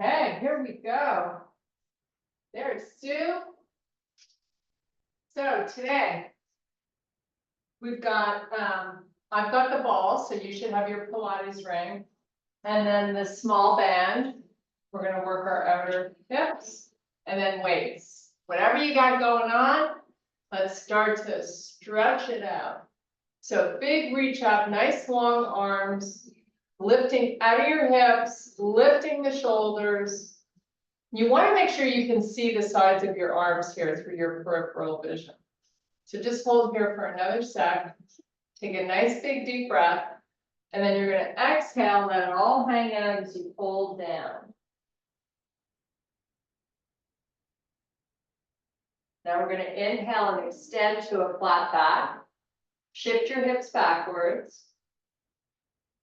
Okay, here we go. There's Sue. So today, we've got, I've got the ball, so you should have your Pilates ring. And then the small band, we're gonna work our outer hips, and then weights. Whatever you got going on, let's start to stretch it out. So big reach up, nice long arms, lifting out of your hips, lifting the shoulders. You want to make sure you can see the sides of your arms here through your peripheral vision. So just hold here for another sec. Take a nice big deep breath. And then you're going to exhale, let it all hang out as you fold down. Now we're going to inhale and extend to a flat back. Shift your hips backwards.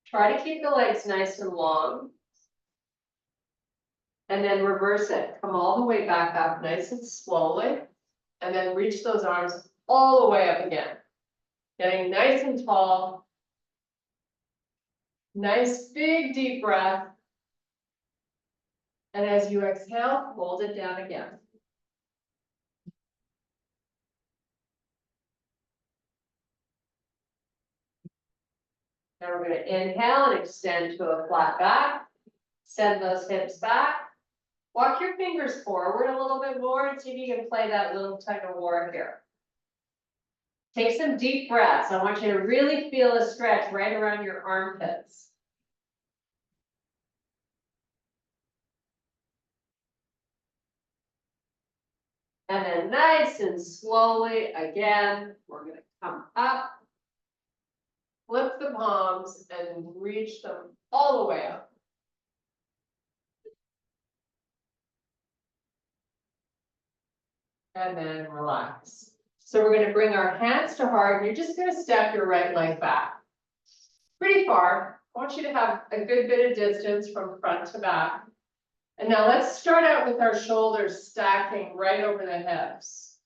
Try to keep the legs nice and long. And then reverse it. Come all the way back up nice and slowly. And then reach those arms all the way up again. Getting nice and tall. Nice big deep breath. And as you exhale, hold it down again. Now we're going to inhale and extend to a flat back. Send those hips back. Walk your fingers forward a little bit more and see if you can play that little tug of war here. Take some deep breaths. I want you to really feel a stretch right around your armpits. And then nice and slowly, again, we're going to come up, flip the palms, and reach them all the way up. And then relax. So we're going to bring our hands to heart, and you're just going to step your right leg back. Pretty far. I want you to have a good bit of distance from front to back. And now let's start out with our shoulders stacking right over the hips.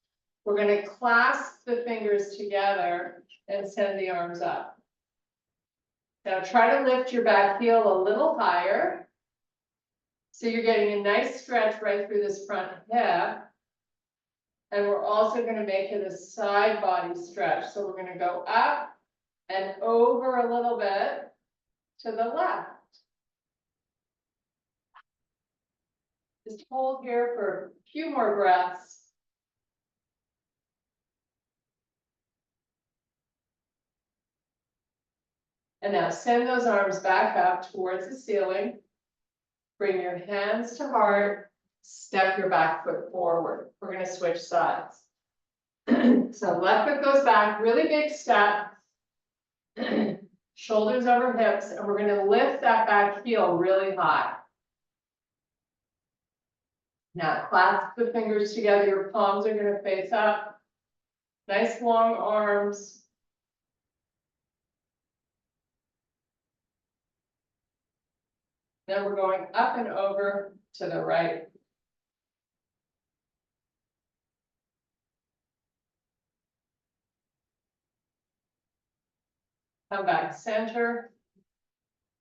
We're going to clasp the fingers together and send the arms up. Now try to lift your back heel a little higher. So you're getting a nice stretch right through this front hip. And we're also going to make it a side body stretch. So we're going to go up and over a little bit to the left. Just hold here for a few more breaths. And now send those arms back up towards the ceiling. Bring your hands to heart. Step your back foot forward. We're going to switch sides. So left foot goes back, really big step. Shoulders over hips, and we're going to lift that back heel really high. Now clasp the fingers together, your palms are going to face up. Nice long arms. Then we're going up and over to the right. Come back center.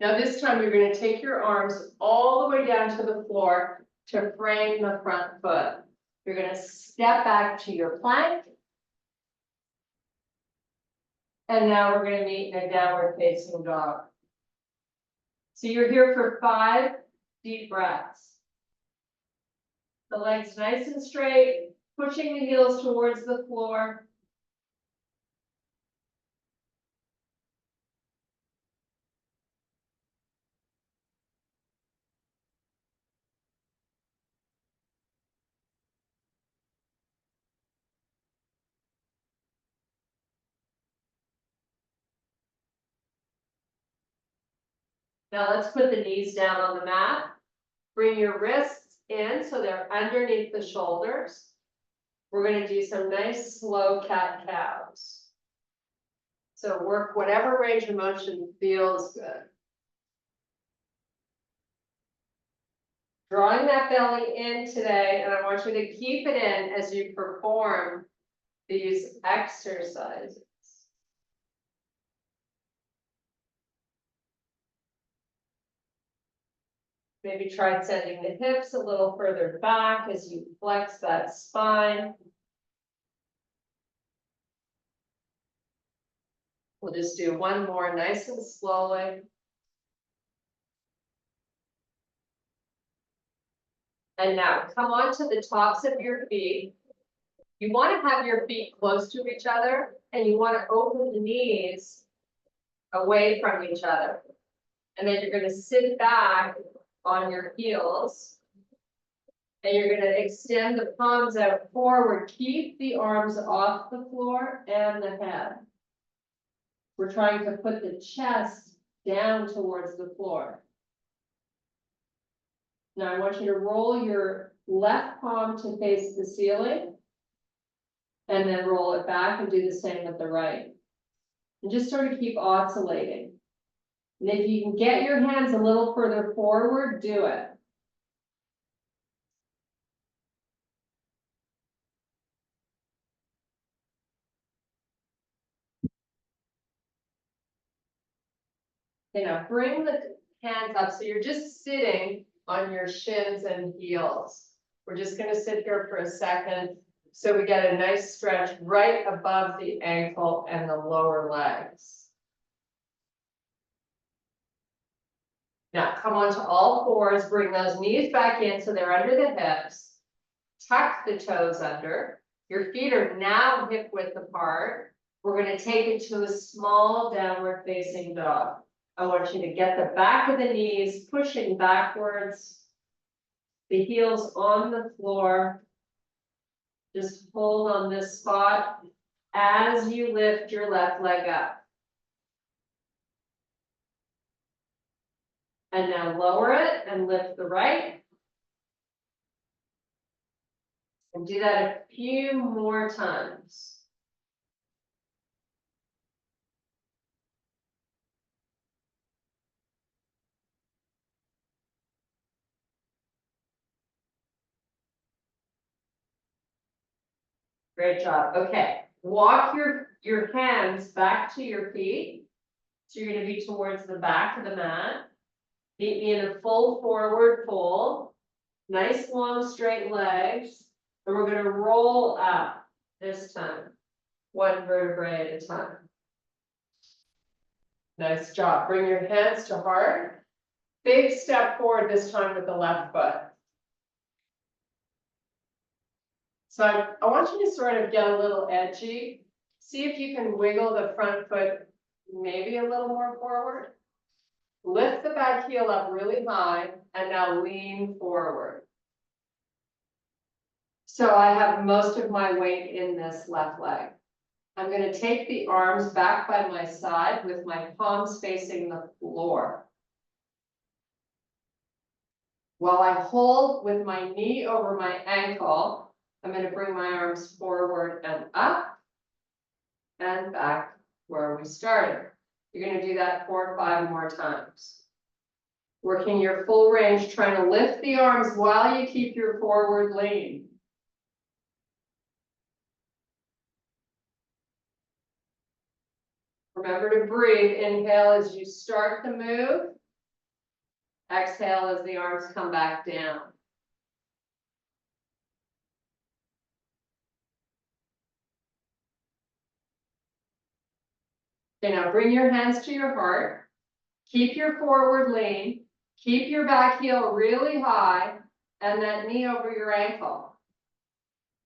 Now this time you're going to take your arms all the way down to the floor to frame the front foot. You're going to step back to your plank. And now we're going to meet in a downward facing dog. So you're here for 5 deep breaths. The legs nice and straight, pushing the heels towards the floor. Now let's put the knees down on the mat. Bring your wrists in so they're underneath the shoulders. We're going to do some nice slow cat-cows. So work whatever range of motion feels good. Drawing that belly in today, and I want you to keep it in as you perform these exercises. Maybe try sending the hips a little further back as you flex that spine. We'll just do one more nice and slowly. And now come onto the tops of your feet. You want to have your feet close to each other and you want to open the knees away from each other. And then you're going to sit back on your heels. And you're going to extend the palms out forward. Keep the arms off the floor and the head. We're trying to put the chest down towards the floor. Now I want you to roll your left palm to face the ceiling. And then roll it back and do the same with the right. And just sort of keep oscillating. And if you can get your hands a little further forward, do it. Okay, now bring the hands up. So you're just sitting on your shins and heels. We're just going to sit here for a second. So we get a nice stretch right above the ankle and the lower legs. Now come onto all fours, bring those knees back in so they're under the hips. Tuck the toes under. Your feet are now hip width apart. We're going to take it to a small downward facing dog. I want you to get the back of the knees pushing backwards. The heels on the floor. Just hold on this spot as you lift your left leg up. And now lower it and lift the right. And do that a few more times. Great job. Okay, walk your hands back to your feet. So you're going to be towards the back of the mat. Meet me in a full forward fold. Nice long straight legs. And we're going to roll up this time. One vertebrae at a time. Nice job. Bring your hands to heart. Big step forward this time with the left foot. So I want you to sort of get a little edgy. See if you can wiggle the front foot maybe a little more forward. Lift the back heel up really high and now lean forward. So I have most of my weight in this left leg. I'm going to take the arms back by my side with my palms facing the floor. While I hold with my knee over my ankle, I'm going to bring my arms forward and up and back where we started. You're going to do that 4 or 5 more times. Working your full range, trying to lift the arms while you keep your forward lean. Remember to breathe. Inhale as you start the move. Exhale as the arms come back down. Okay, now bring your hands to your heart. Keep your forward lean. Keep your back heel really high and that knee over your ankle.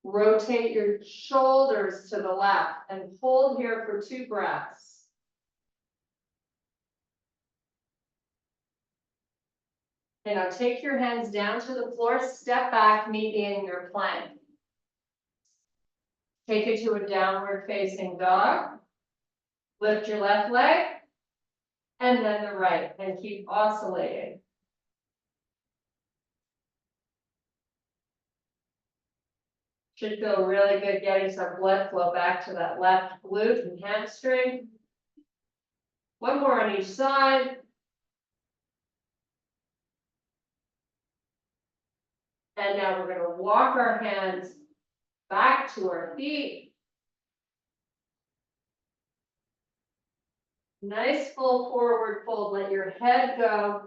Rotate your shoulders to the left and hold here for 2 breaths. Okay, now take your hands down to the floor, step back, meet in your plank. Take it to a downward facing dog. Lift your left leg and then the right and keep oscillating. Should feel really good getting some blood flow back to that left glute and hamstring. One more on each side. And now we're going to walk our hands back to our feet. Nice full forward fold. Let your head go.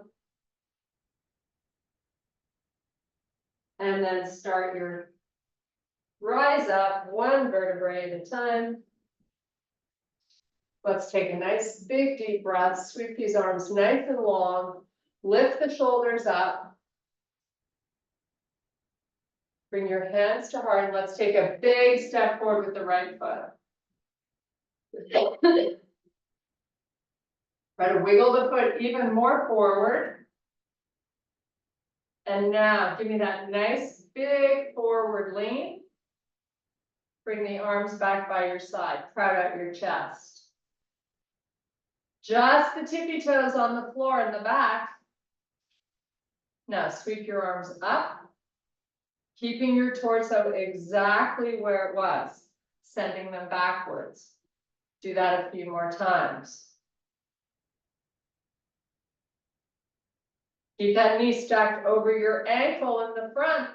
And then start your rise up one vertebrae at a time. Let's take a nice big deep breath, sweep these arms nice and long, lift the shoulders up. Bring your hands to heart, and let's take a big step forward with the right foot. Try to wiggle the foot even more forward. And now give me that nice big forward lean. Bring the arms back by your side, crowd out your chest. Just the tippy toes on the floor in the back. Now sweep your arms up, keeping your torso exactly where it was, sending them backwards. Do that a few more times. Keep that knee stacked over your ankle in the front.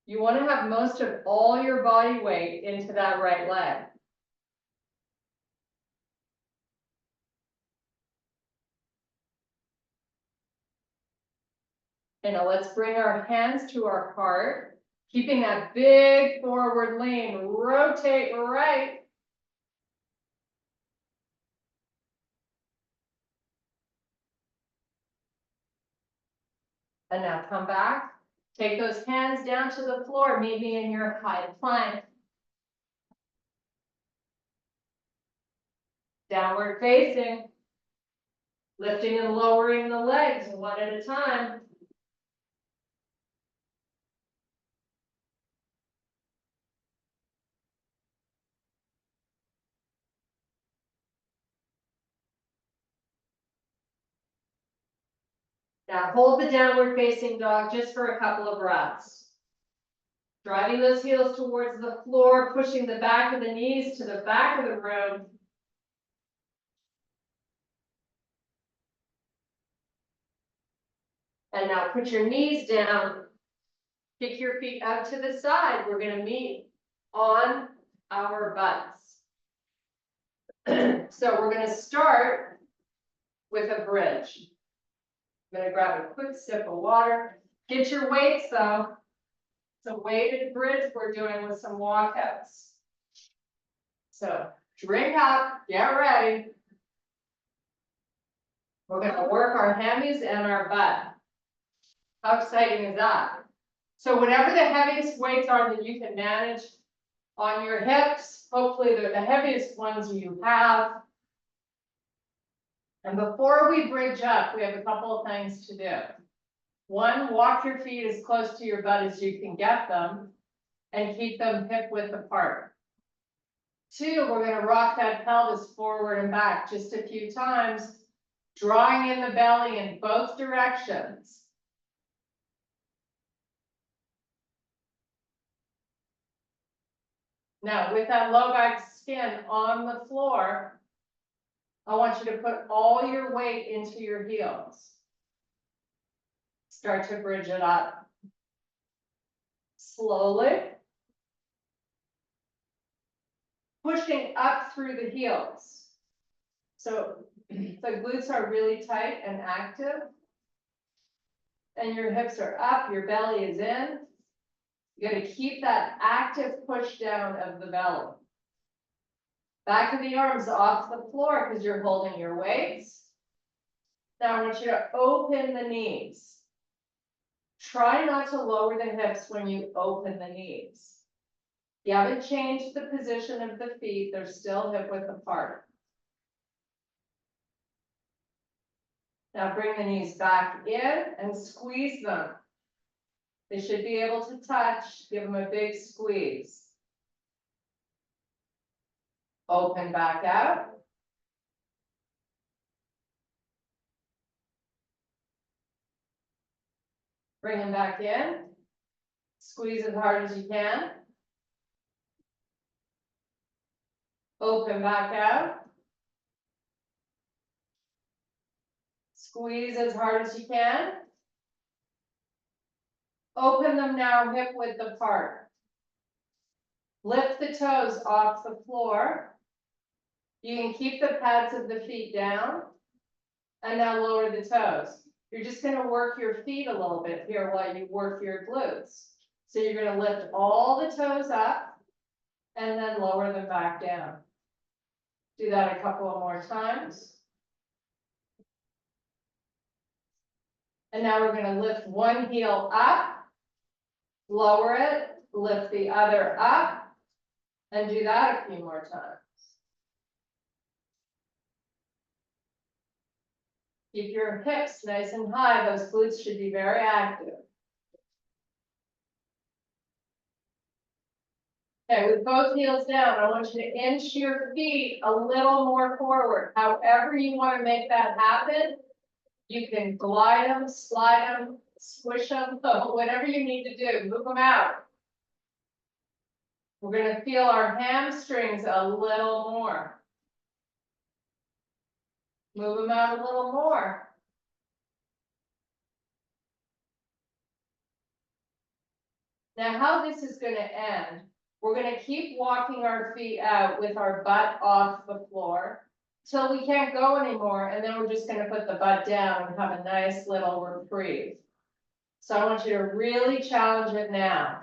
You want to have most of all your body weight into that right leg. And now let's bring our hands to our heart, keeping that big forward lean. Rotate right. And now come back. Take those hands down to the floor, meet me in your high plank. Downward facing. Lifting and lowering the legs one at a time. Now hold the downward facing dog just for a couple of breaths. Driving those heels towards the floor, pushing the back of the knees to the back of the room. And now put your knees down. Kick your feet out to the side. We're going to meet on our butts. So we're going to start with a bridge. I'm going to grab a quick sip of water. Get your weights though. It's a weighted bridge we're doing with some walkouts. So drink up, get ready. We're going to work our hammies and our butt. How exciting is that? So whatever the heaviest weights are that you can manage on your hips, hopefully they're the heaviest ones you have. And before we bridge up, we have a couple of things to do. One, walk your feet as close to your butt as you can get them and keep them hip width apart. Two, we're going to rock that pelvis forward and back just a few times, drawing in the belly in both directions. Now, with that low back skin on the floor, I want you to put all your weight into your heels. Start to bridge it up. Slowly. Pushing up through the heels. So the glutes are really tight and active. And your hips are up, your belly is in. You got to keep that active push down of the belly. Back of the arms off the floor because you're holding your weights. Now I want you to open the knees. Try not to lower the hips when you open the knees. You haven't changed the position of the feet, they're still hip width apart. Now bring the knees back in and squeeze them. They should be able to touch. Give them a big squeeze. Open back out. Bring them back in. Squeeze as hard as you can. Open back out. Squeeze as hard as you can. Open them now hip width apart. Lift the toes off the floor. You can keep the pads of the feet down. And now lower the toes. You're just gonna work your feet a little bit here while you work your glutes. So you're gonna lift all the toes up and then lower them back down. Do that a couple of more times. And now we're gonna lift one heel up, lower it, lift the other up, and do that a few more times. Keep your hips nice and high. Those glutes should be very active. Okay, with both heels down, I want you to inch your feet a little more forward. However you want to make that happen, you can glide them, slide them, squish them, whatever you need to do, move them out. We're going to feel our hamstrings a little more. Move them out a little more. Now, how this is going to end, we're going to keep walking our feet out with our butt off the floor till we can't go anymore, and then we're just going to put the butt down and have a nice little reprieve. So I want you to really challenge it now.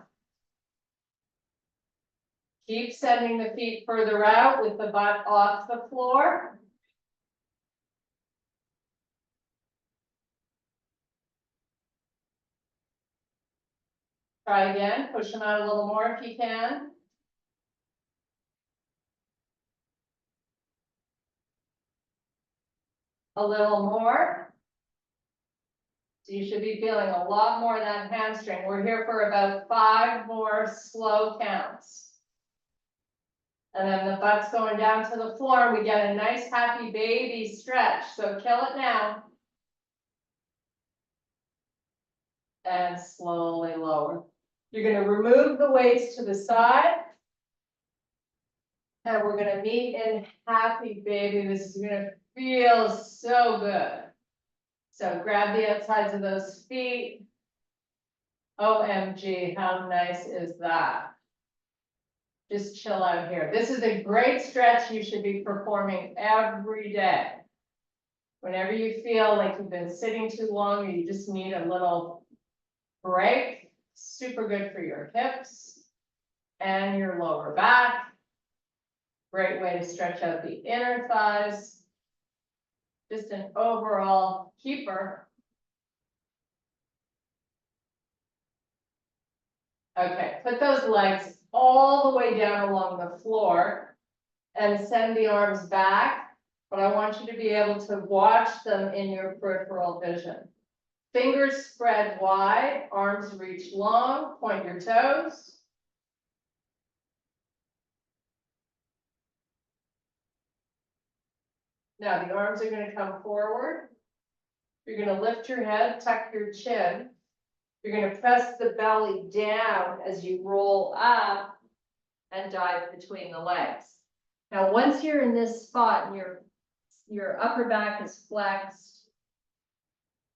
Keep sending the feet further out with the butt off the floor. Try again, push them out a little more if you can. A little more. So you should be feeling a lot more of that hamstring. We're here for about 5 more slow counts. And then the butt's going down to the floor and we get a nice happy baby stretch. So kill it now. And slowly lower. You're going to remove the weights to the side. And we're going to meet in happy baby. This is going to feel so good. So grab the outsides of those feet. OMG, how nice is that? Just chill out here. This is a great stretch you should be performing every day. Whenever you feel like you've been sitting too long or you just need a little break, super good for your hips and your lower back. Great way to stretch out the inner thighs. Just an overall keeper. Okay, put those legs all the way down along the floor and send the arms back, but I want you to be able to watch them in your peripheral vision. Fingers spread wide, arms reach long, point your toes. Now the arms are going to come forward. You're going to lift your head, tuck your chin. You're going to press the belly down as you roll up and dive between the legs. Now, once you're in this spot and your upper back is flexed,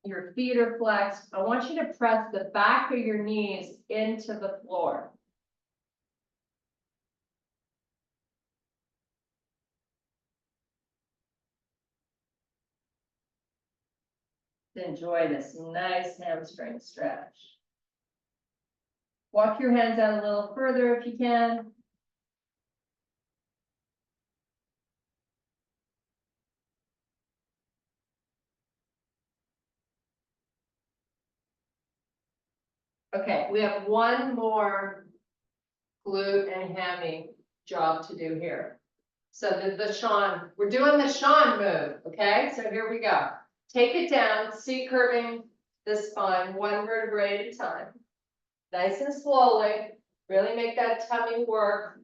your feet are flexed, I want you to press the back of your knees into the floor. Enjoy this nice hamstring stretch. Walk your hands out a little further if you can. Okay, we have one more glute and hammy job to do here. So the Sean, we're doing the Sean move, okay? So here we go. Take it down, seat curving the spine, one vertebrae at a time. Nice and slowly, really make that tummy work.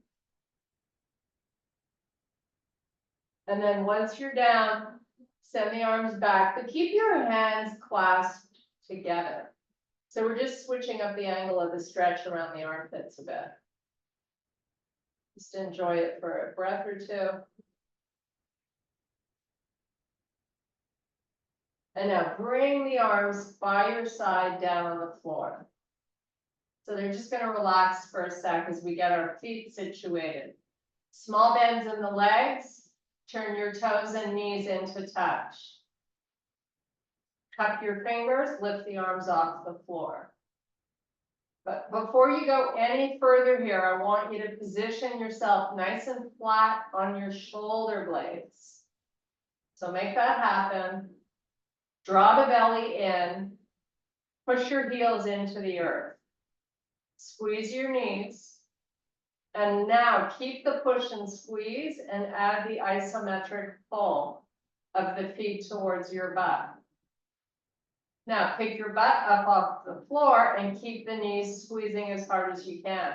And then once you're down, send the arms back, but keep your hands clasped together. So we're just switching up the angle of the stretch around the armpits a bit. Just enjoy it for a breath or two. And now bring the arms by your side down on the floor. So they're just going to relax for a sec as we get our feet situated. Small bends in the legs. Turn your toes and knees into touch. Tuck your fingers, lift the arms off the floor. But before you go any further here, I want you to position yourself nice and flat on your shoulder blades. So make that happen. Draw the belly in. Push your heels into the earth. Squeeze your knees. And now keep the push and squeeze and add the isometric pull of the feet towards your butt. Now pick your butt up off the floor and keep the knees squeezing as hard as you can.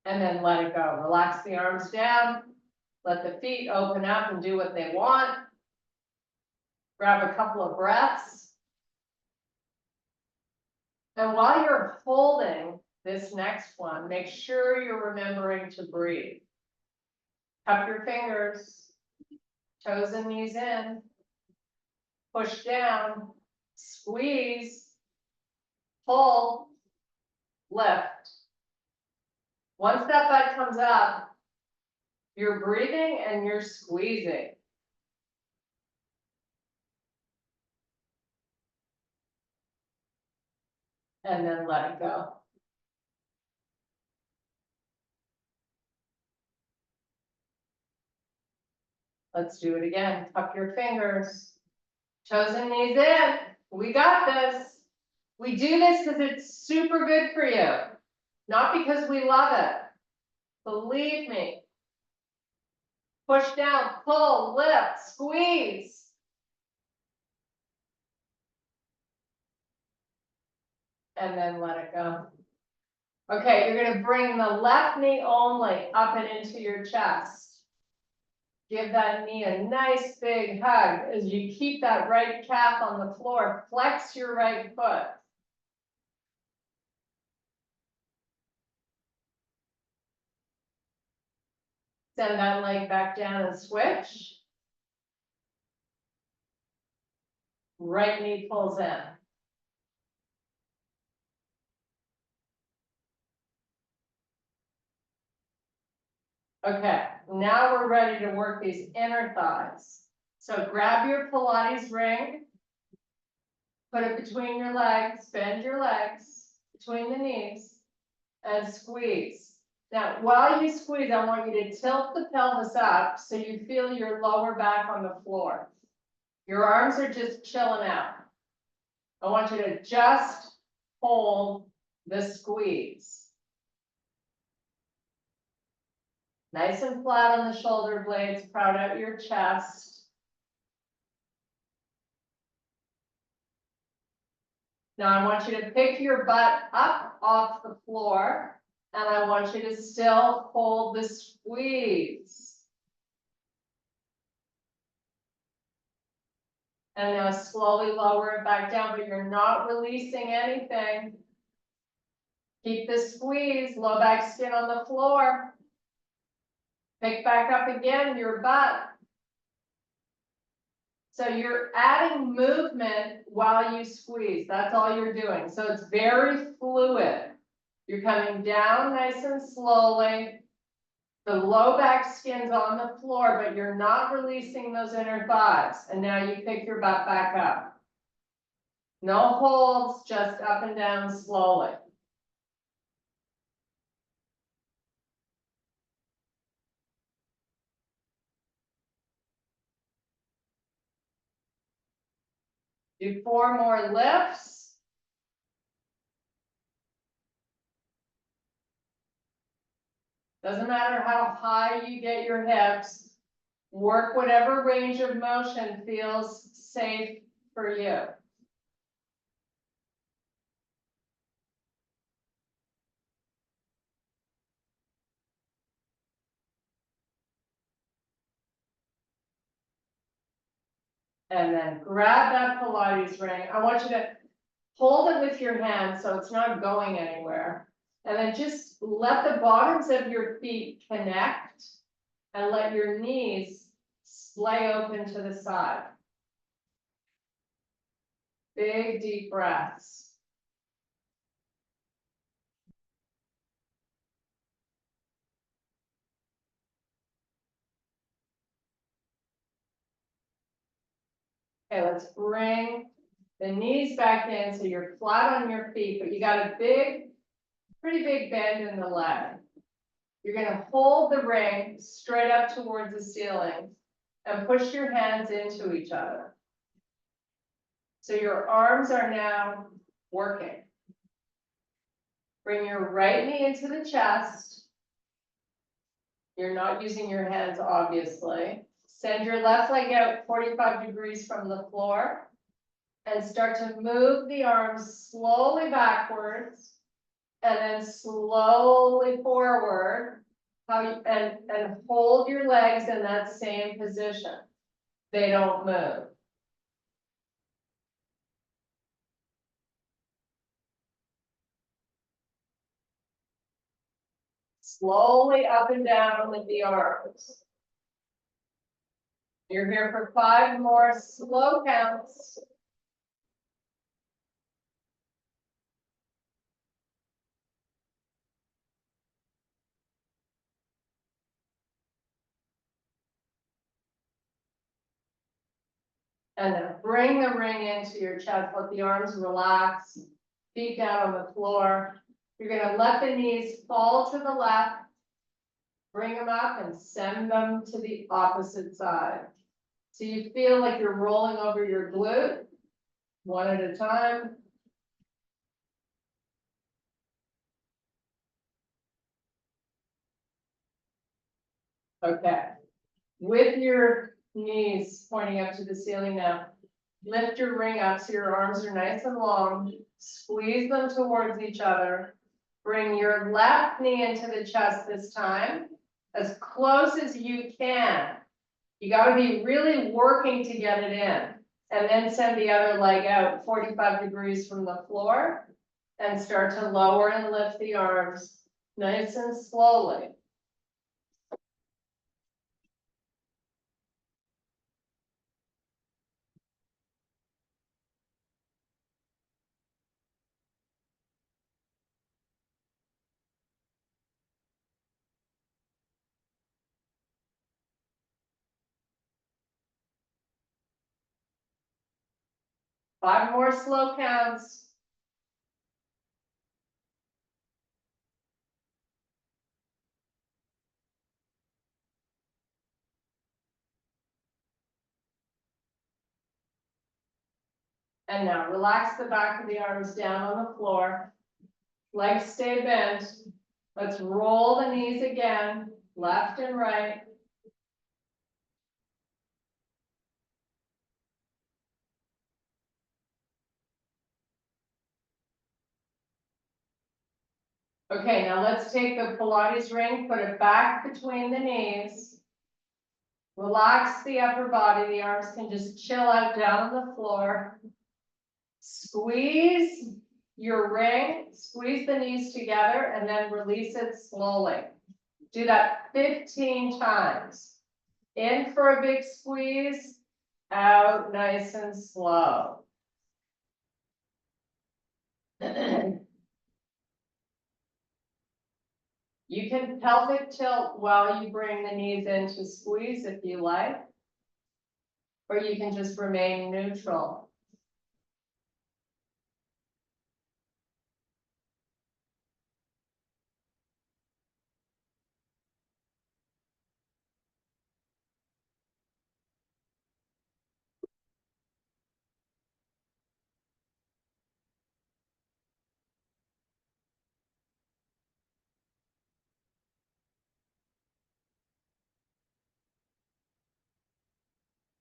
And then let it go. Relax the arms down. Let the feet open up and do what they want. Grab a couple of breaths. And while you're holding this next one, make sure you're remembering to breathe. Cup your fingers. Toes and knees in, push down, squeeze, pull, lift. Once that butt comes up, you're breathing and you're squeezing. And then let it go. Let's do it again. Tuck your fingers, toes and knees in. We got this. We do this because it's super good for you, not because we love it. Believe me. Push down, pull, lift, squeeze. And then let it go. Okay, you're going to bring the left knee only up and into your chest. Give that knee a nice big hug as you keep that right calf on the floor. Flex your right foot. Send that leg back down and switch. Right knee pulls in. Okay, now we're ready to work these inner thighs. So grab your Pilates ring, put it between your legs, bend your legs between the knees, and squeeze. Now, while you squeeze, I want you to tilt the pelvis up so you feel your lower back on the floor. Your arms are just chilling out. I want you to just hold the squeeze. Nice and flat on the shoulder blades, proud out your chest. Now I want you to pick your butt up off the floor, and I want you to still hold the squeeze. And now slowly lower it back down, but you're not releasing anything. Keep the squeeze, low back skin on the floor. Pick back up again, your butt. So you're adding movement while you squeeze. That's all you're doing. So it's very fluid. You're coming down nice and slowly. The low back skin's on the floor, but you're not releasing those inner thighs. And now you pick your butt back up. No holds, just up and down slowly. Do 4 more lifts. Doesn't matter how high you get your hips. Work whatever range of motion feels safe for you. And then grab that Pilates ring. I want you to hold it with your hand so it's not going anywhere. And then just let the bottoms of your feet connect and let your knees splay open to the side. Big deep breaths. Okay, let's bring the knees back in so you're flat on your feet, but you got a pretty big bend in the leg. You're gonna hold the ring straight up towards the ceiling and push your hands into each other. So your arms are now working. Bring your right knee into the chest. You're not using your hands, obviously. Send your left leg out 45 degrees from the floor and start to move the arms slowly backwards and then slowly forward. And hold your legs in that same position. They don't move. Slowly up and down with the arms. You're here for 5 more slow counts. And then bring the ring into your chest, let the arms relax, feet down on the floor. You're gonna let the knees fall to the left, bring them up and send them to the opposite side. So you feel like you're rolling over your glute, one at a time. Okay, with your knees pointing up to the ceiling now, lift your ring up so your arms are nice and long, squeeze them towards each other. Bring your left knee into the chest this time, as close as you can. You gotta be really working to get it in. And then send the other leg out 45 degrees from the floor and start to lower and lift the arms nice and slowly. Five more slow counts. And now relax the back of the arms down on the floor. Legs stay bent. Let's roll the knees again, left and right. Okay, now let's take the Pilates ring, put it back between the knees. Relax the upper body. The arms can just chill out down on the floor. Squeeze your ring, squeeze the knees together, and then release it slowly. Do that 15 times. In for a big squeeze, out nice and slow. You can pelvic tilt while you bring the knees in to squeeze if you like, or you can just remain neutral.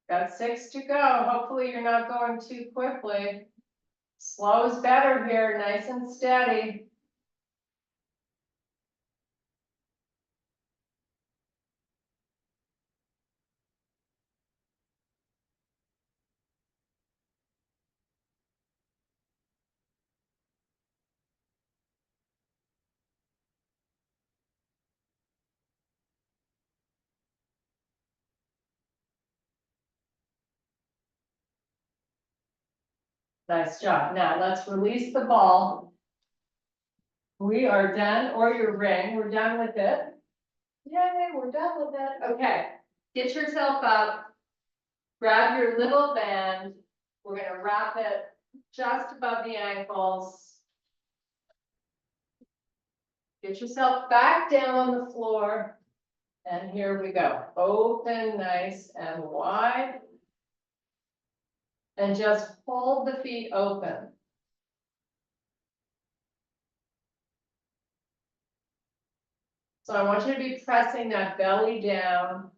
Got 6 to go. Hopefully you're not going too quickly. Slow is better here, nice and steady. Nice job. Now let's release the ball. We are done, or your ring, we're done with it. Yay, we're done with it. Okay, get yourself up, grab your little band, We're gonna wrap it just above the ankles. Get yourself back down on the floor. And here we go. Open nice and wide. And just hold the feet open. So I want you to be pressing that belly down.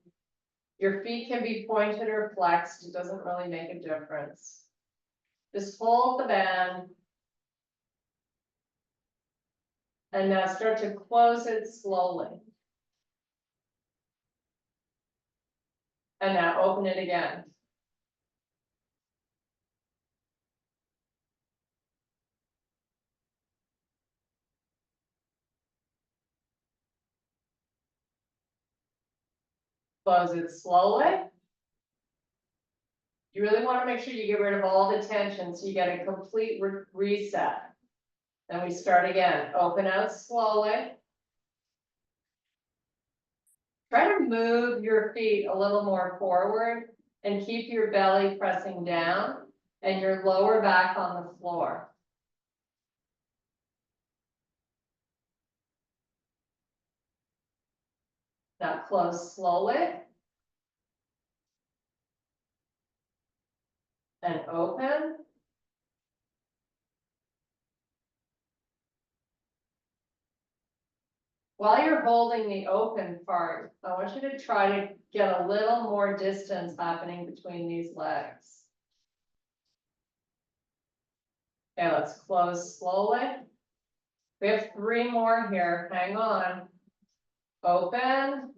Your feet can be pointed or flexed. It doesn't really make a difference. Just hold the band. And now start to close it slowly. And now open it again. Close it slowly. You really want to make sure you get rid of all the tension so you get a complete reset. Then we start again. Open out slowly. Try to move your feet a little more forward and keep your belly pressing down and your lower back on the floor. Now close slowly. And open. While you're holding the open part, I want you to try to get a little more distance happening between these legs. Okay, let's close slowly. We have 3 more here. Hang on. Open.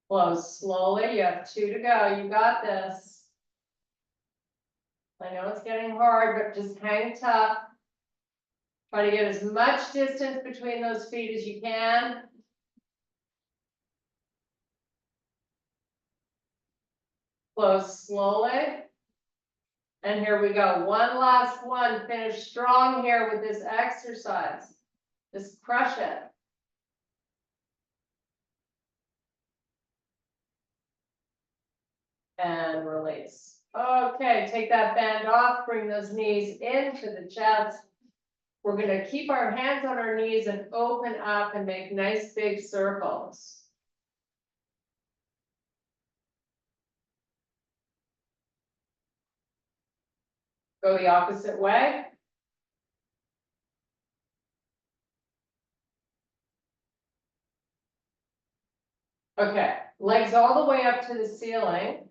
Close slowly. You have 2 to go. You got this. I know it's getting hard, but just hang tough. Try to get as much distance between those feet as you can. Close slowly. And here we go. One last one. Finish strong here with this exercise. Just crush it. And release. Okay, take that band off, bring those knees into the chest. We're going to keep our hands on our knees and open up and make nice big circles. Go the opposite way. Okay, legs all the way up to the ceiling.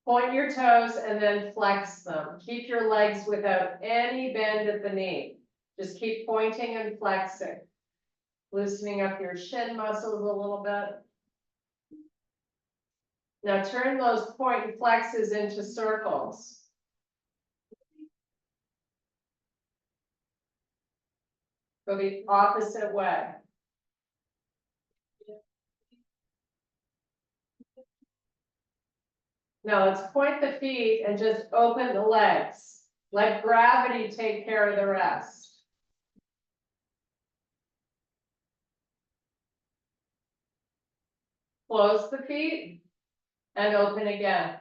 Point your toes and then flex them. Keep your legs without any bend at the knee. Just keep pointing and flexing. Loosening up your shin muscles a little bit. Now turn those point and flexes into circles. Go the opposite way. Now let's point the feet and just open the legs. Let gravity take care of the rest. Close the feet and open again.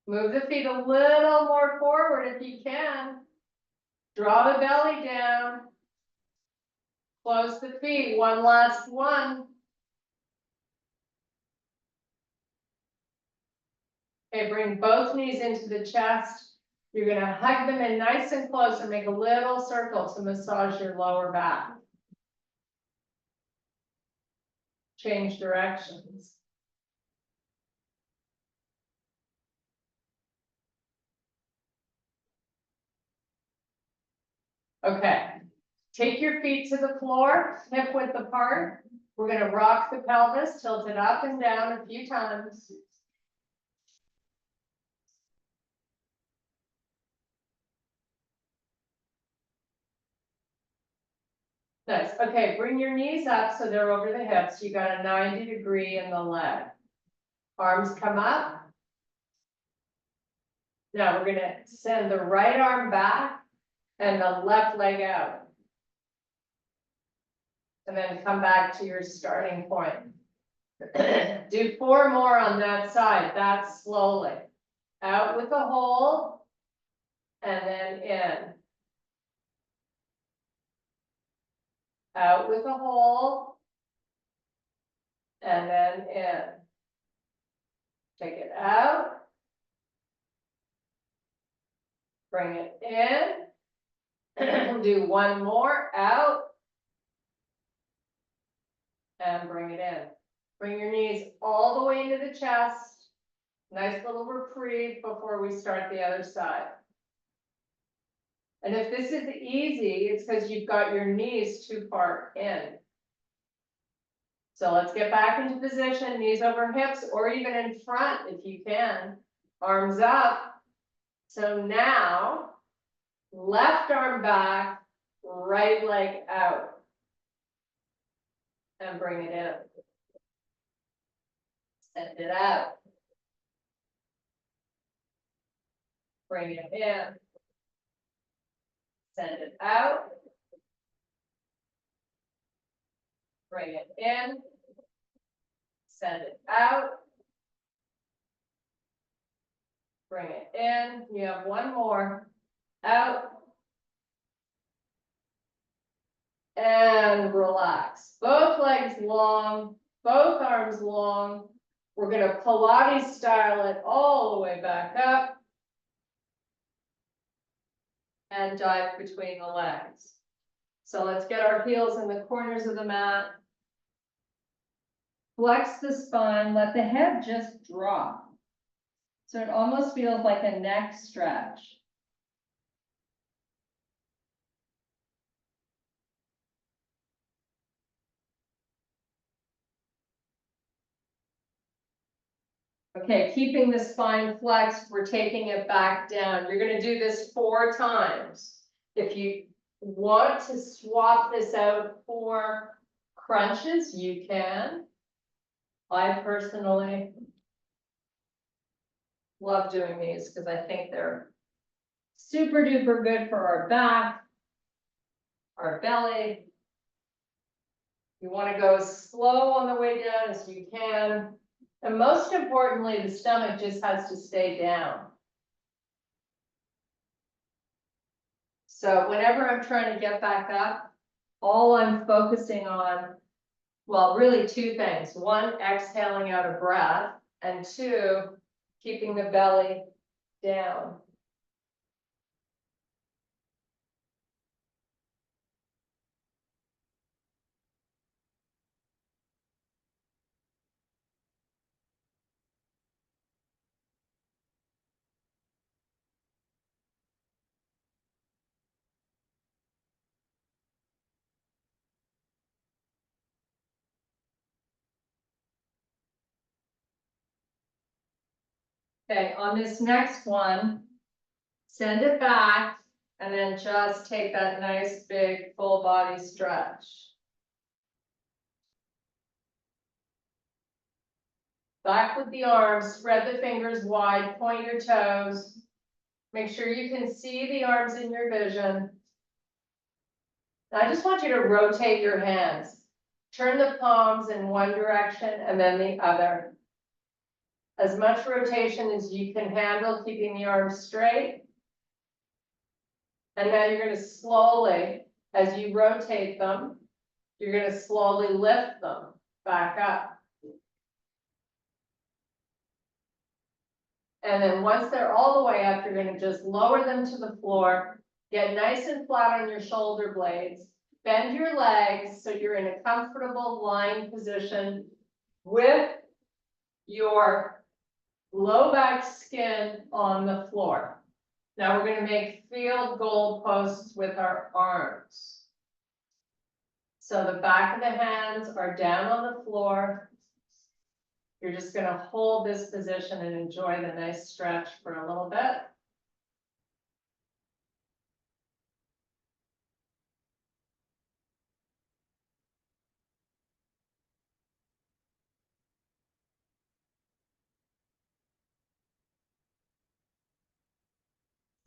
Move the feet a little more forward if you can. Draw the belly down. Close the feet. One last one. Okay, bring both knees into the chest. You're going to hug them in nice and close and make a little circle to massage your lower back. Change directions. Okay, take your feet to the floor, hip width apart. We're going to rock the pelvis, tilt it up and down a few times. Nice. Okay, bring your knees up so they're over the hips. You got a 90-degree in the leg. Arms come up. Now we're gonna send the right arm back and the left leg out. And then come back to your starting point. Do 4 more on that side, that's slowly. Out with a hold, and then in. Out with a hold, and then in. Take it out. Bring it in. Do 1 more, out. And bring it in. Bring your knees all the way into the chest. Nice little reprieve before we start the other side. And if this is easy, it's because you've got your knees too far in. So let's get back into position, knees over hips, or even in front if you can. Arms up. So now, left arm back, right leg out. And bring it in. Send it out. Bring it in. Send it out. Bring it in. Send it out. Bring it in. You have 1 more. Out. And relax. Both legs long, both arms long. We're going to Pilates style it all the way back up. And dive between the legs. So let's get our heels in the corners of the mat. Flex the spine, let the head just drop. So it almost feels like a neck stretch. Okay, keeping the spine flexed, we're taking it back down. You're going to do this 4 times. If you want to swap this out for crunches, you can. I personally love doing these because I think they're super duper good for our back, our belly. You want to go as slow on the way down as you can. And most importantly, the stomach just has to stay down. So whenever I'm trying to get back up, all I'm focusing on, well, really 2 things. 1, exhaling out a breath, and 2, keeping the belly down. Okay, on this next one, send it back and then just take that nice big full body stretch. Back with the arms, spread the fingers wide, point your toes. Make sure you can see the arms in your vision. I just want you to rotate your hands. Turn the palms in one direction and then the other. As much rotation as you can handle, keeping the arms straight. And now you're going to slowly, as you rotate them, you're going to slowly lift them back up. And then once they're all the way up, you're going to just lower them to the floor, get nice and flat on your shoulder blades, bend your legs so you're in a comfortable lying position with your low back skin on the floor. Now we're going to make field goal posts with our arms. So the back of the hands are down on the floor. You're just going to hold this position and enjoy the nice stretch for a little bit.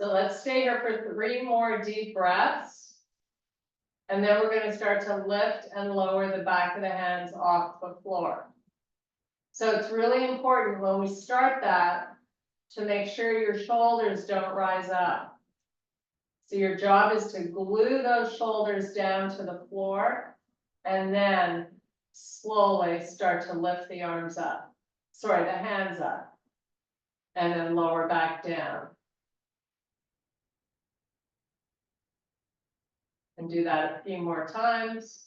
So let's stay here for 3 more deep breaths. And then we're gonna start to lift and lower the back of the hands off the floor. So it's really important when we start that to make sure your shoulders don't rise up. So your job is to glue those shoulders down to the floor and then slowly start to lift the arms up. Sorry, the hands up. And then lower back down. And do that a few more times.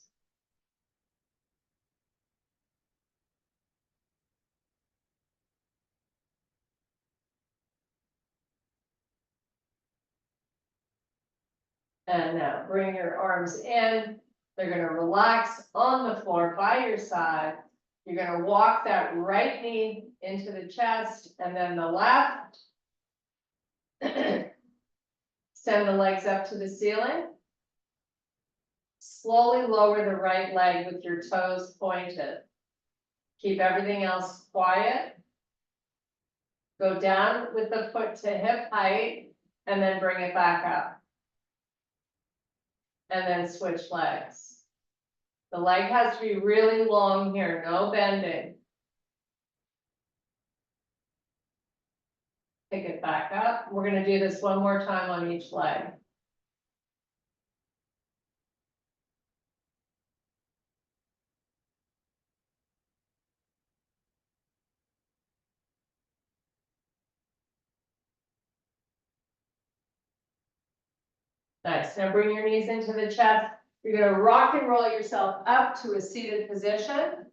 And now bring your arms in. They're gonna relax on the floor by your side. You're gonna walk that right knee into the chest and then the left. Send the legs up to the ceiling. Slowly lower the right leg with your toes pointed. Keep everything else quiet. Go down with the foot to hip height and then bring it back up. And then switch legs. The leg has to be really long here, no bending. Pick it back up. We're gonna do this one more time on each leg. Nice, now bring your knees into the chest. You're gonna rock and roll yourself up to a seated position.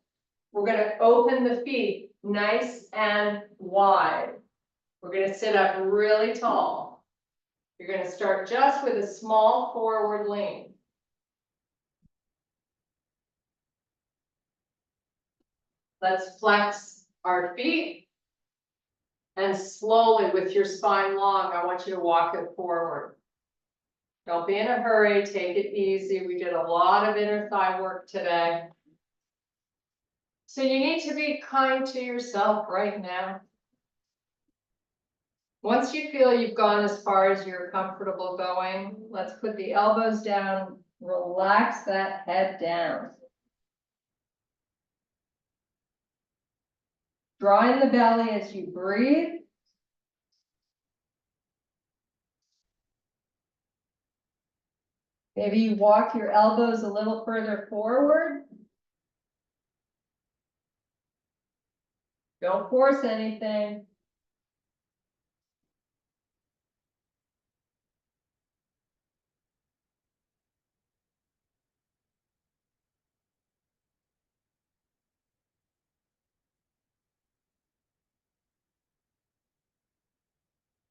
We're gonna open the feet nice and wide. We're gonna sit up really tall. You're gonna start just with a small forward lean. Let's flex our feet. And slowly with your spine long, I want you to walk it forward. Don't be in a hurry, take it easy. We did a lot of inner thigh work today. So you need to be kind to yourself right now. Once you feel you've gone as far as you're comfortable going, let's put the elbows down, relax that head down. Draw in the belly as you breathe. Maybe you walk your elbows a little further forward. Don't force anything.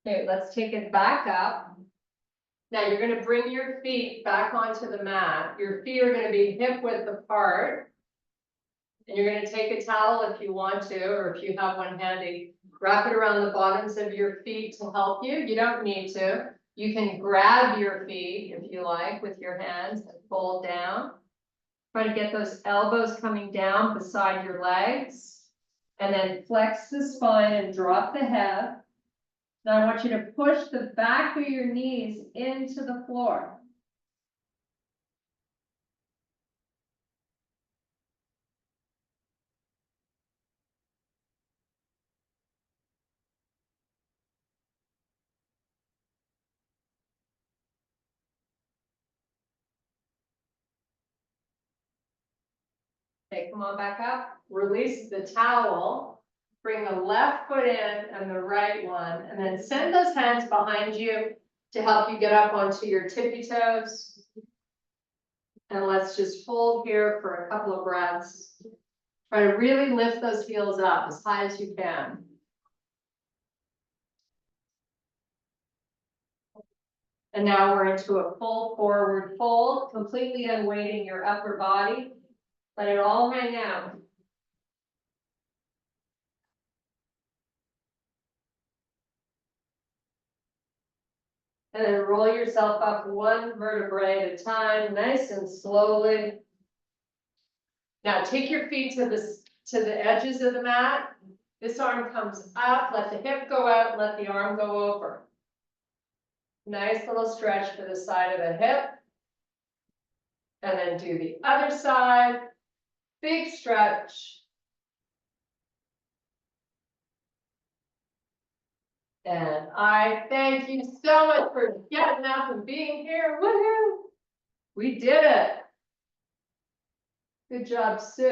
Okay, let's take it back up. Now you're gonna bring your feet back onto the mat. Your feet are gonna be hip width apart. And you're gonna take a towel if you want to, or if you have one handy, wrap it around the bottoms of your feet to help you. You don't need to. You can grab your feet if you like with your hands and fold down. Try to get those elbows coming down beside your legs. And then flex the spine and drop the head. Now I want you to push the back of your knees into the floor. Okay, come on back up. Release the towel. Bring the left foot in and the right one, and then send those hands behind you to help you get up onto your tippy toes. And let's just hold here for a couple of breaths. Try to really lift those heels up as high as you can. And now we're into a full forward fold, completely unweighting your upper body. Let it all hang out. And then roll yourself up one vertebrae at a time, nice and slowly. Now take your feet to the edges of the mat. This arm comes up, let the hip go out, let the arm go over. Nice little stretch for the side of the hip. And then do the other side, big stretch. And I thank you so much for getting up and being here. Woohoo! We did it. Good job, Sue.